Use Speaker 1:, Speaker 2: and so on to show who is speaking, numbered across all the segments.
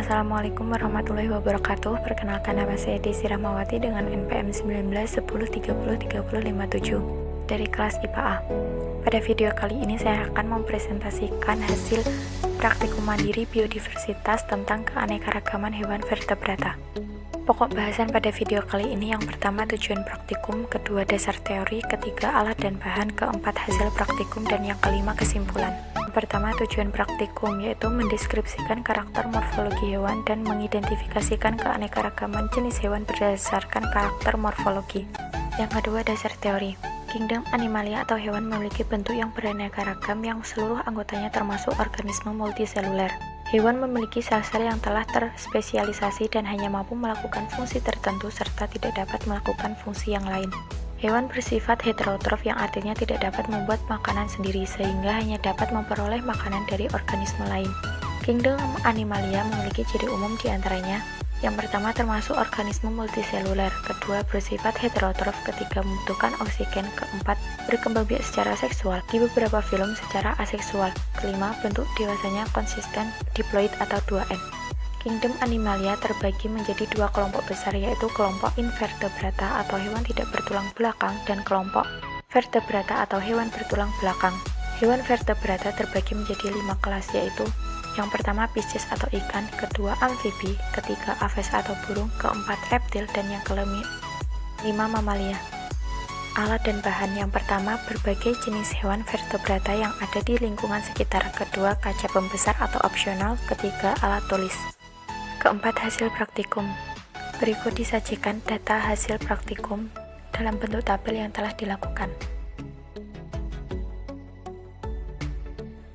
Speaker 1: Assalamualaikum warahmatullahi wabarakatuh. Perkenalkan, nama saya Desi Rahmawati dengan NPM 1910303057 dari kelas IPA A. Pada video kali ini saya akan mempresentasikan hasil praktikum mandiri biodiversitas tentang keanekaragaman hewan vertebrata. Pokok bahasan pada video kali ini yang pertama tujuan praktikum, kedua dasar teori, ketiga alat dan bahan, keempat hasil praktikum, dan yang kelima kesimpulan. Pertama, tujuan praktikum yaitu mendeskripsikan karakter morfologi hewan dan mengidentifikasikan keanekaragaman jenis hewan berdasarkan karakter morfologi. Yang kedua, dasar teori. Kingdom Animalia atau hewan memiliki bentuk yang beraneka ragam yang seluruh anggotanya termasuk organisme multiseluler. Hewan memiliki sel-sel yang telah terspesialisasi dan hanya mampu melakukan fungsi tertentu serta tidak dapat melakukan fungsi yang lain. Hewan bersifat heterotrof yang artinya tidak dapat membuat makanan sendiri sehingga hanya dapat memperoleh makanan dari organisme lain. Kingdom Animalia memiliki ciri umum diantaranya: yang pertama termasuk organisme multiseluler, kedua bersifat heterotrof, ketiga membutuhkan oksigen, keempat berkembang biak secara seksual, di beberapa film secara aseksual, kelima bentuk dewasanya konsisten, diploid atau 2N. Kingdom Animalia terbagi menjadi dua kelompok besar, yaitu kelompok invertebrata atau hewan tidak bertulang belakang dan kelompok vertebrata atau hewan bertulang belakang. Hewan vertebrata terbagi menjadi 5 kelas, yaitu yang pertama Pisces atau ikan, kedua amfibi, ketiga aves atau burung, keempat reptil, dan yang kelima mamalia. Alat dan bahan. Yang pertama berbagai jenis hewan vertebrata yang ada di lingkungan sekitar, kedua kaca pembesar atau opsional, ketiga alat tulis. Keempat hasil praktikum. Berikut disajikan data hasil praktikum dalam bentuk tabel yang telah dilakukan.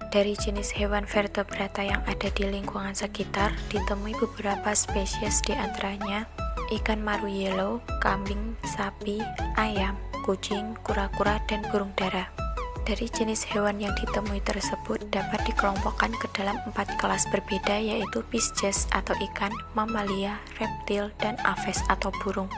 Speaker 1: Dari jenis hewan vertebrata yang ada di lingkungan sekitar, ditemui beberapa spesies, diantaranya ikan maru yellow, kambing, sapi, ayam, kucing, kura-kura, dan burung dara. Dari jenis hewan yang ditemui tersebut dapat dikelompokkan ke dalam 4 kelas berbeda, yaitu Pisces atau ikan, mamalia, reptil, dan aves atau burung.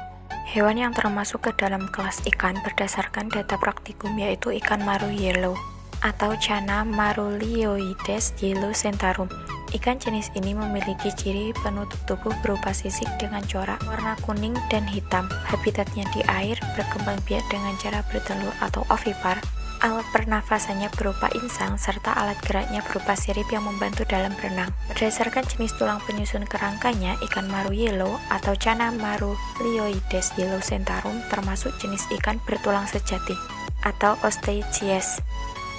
Speaker 1: Hewan yang termasuk ke dalam kelas ikan berdasarkan data praktikum yaitu ikan maru yellow atau Channa marulioides yellowcentharum. Ikan jenis ini memiliki ciri penutup tubuh berupa sisik dengan corak warna kuning dan hitam. Habitatnya di air, berkembang biak dengan cara bertelur atau ovipar. Alat pernafasannya berupa insang, serta alat geraknya berupa sirip yang membantu dalam berenang. Berdasarkan jenis tulang penyusun kerangkanya, ikan maru yellow atau Channa marulioides yellowcentharum termasuk jenis ikan bertulang sejati atau Osteichthyes.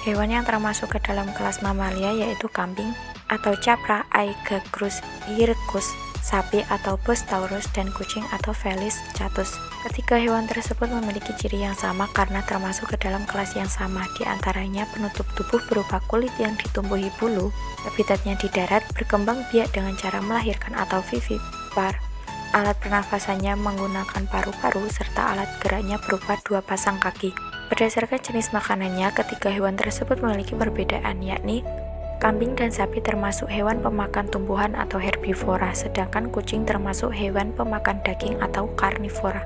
Speaker 1: Hewan yang termasuk ke dalam kelas mamalia yaitu kambing atau Capra aegagrus hircus, sapi atau Bos taurus, dan kucing atau Felis catus. Ketiga hewan tersebut memiliki ciri yang sama karena termasuk ke dalam kelas yang sama, diantaranya penutup tubuh berupa kulit yang ditumbuhi bulu, habitatnya di darat, berkembang biak dengan cara melahirkan atau vivipar, alat pernafasannya menggunakan paru-paru, serta alat geraknya berupa 2 pasang kaki. Berdasarkan jenis makanannya, ketiga hewan tersebut memiliki perbedaan, yakni kambing dan sapi termasuk hewan pemakan tumbuhan atau herbivora, sedangkan kucing termasuk hewan pemakan daging atau karnivora.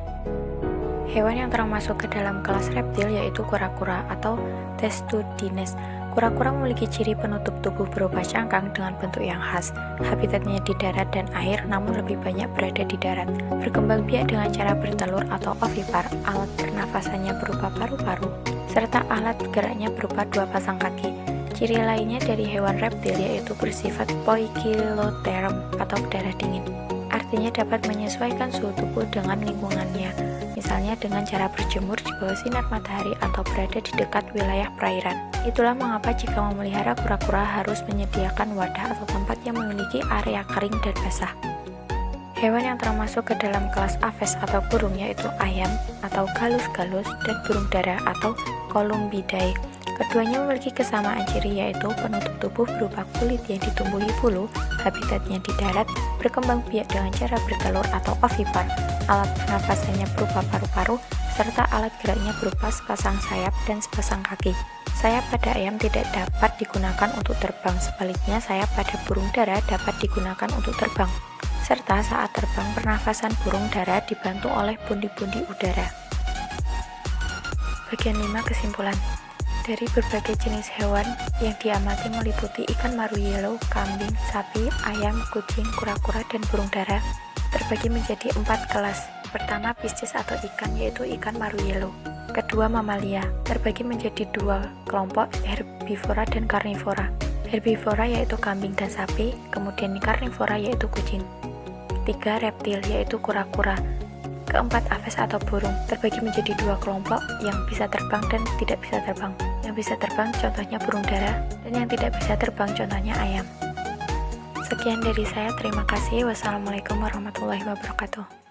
Speaker 1: Hewan yang termasuk ke dalam kelas reptil yaitu kura-kura atau Testudines. Kura-kura memiliki ciri penutup tubuh berupa cangkang dengan bentuk yang khas. Habitatnya di darat dan air, namun lebih banyak berada di darat. Berkembang biak dengan cara bertelur atau ovipar. Alat pernafasannya berupa paru-paru, serta alat geraknya berupa 2 pasang kaki. Ciri lainnya dari hewan reptil yaitu bersifat poikilotherm atau berdarah dingin. Artinya dapat menyesuaikan suhu tubuh dengan lingkungannya, misalnya dengan cara berjemur di bawah sinar matahari atau berada di dekat wilayah perairan. Itulah mengapa jika memelihara kura-kura harus menyediakan wadah atau tempat yang memiliki area kering dan basah. Hewan yang termasuk ke dalam kelas aves atau burung yaitu ayam atau Gallus dan burung dara atau Columbidae. Keduanya memiliki kesamaan ciri yaitu penutup tubuh berupa kulit yang ditumbuhi bulu, habitatnya di darat, berkembang biak dengan cara bertelur atau ovipar, alat pernafasannya berupa paru-paru, serta alat geraknya berupa sepasang sayap dan sepasang kaki. Sayap pada ayam tidak dapat digunakan untuk terbang, sebaliknya sayap pada burung dara dapat digunakan untuk terbang. Serta saat terbang, pernafasan burung dara dibantu oleh pundi-pundi udara. Bagian 5 kesimpulan. Dari berbagai jenis hewan yang diamati meliputi ikan maruyellow, kambing, sapi, ayam, kucing, kura-kura, dan burung dara, terbagi menjadi 4 kelas. Pertama, Pisces atau ikan, yaitu ikan maruyellow. Kedua, mamalia, terbagi menjadi 2 kelompok, herbivora dan karnivora. Herbivora yaitu kambing dan sapi, kemudian karnivora yaitu kucing. 3, reptil, yaitu kura-kura. Keempat, aves atau burung, terbagi menjadi 2 kelompok, yang bisa terbang dan tidak bisa terbang. Yang bisa terbang contohnya burung dara, dan yang tidak bisa terbang contohnya ayam. Sekian dari saya, terima kasih. Wassalamualaikum warahmatullahi wabarakatuh.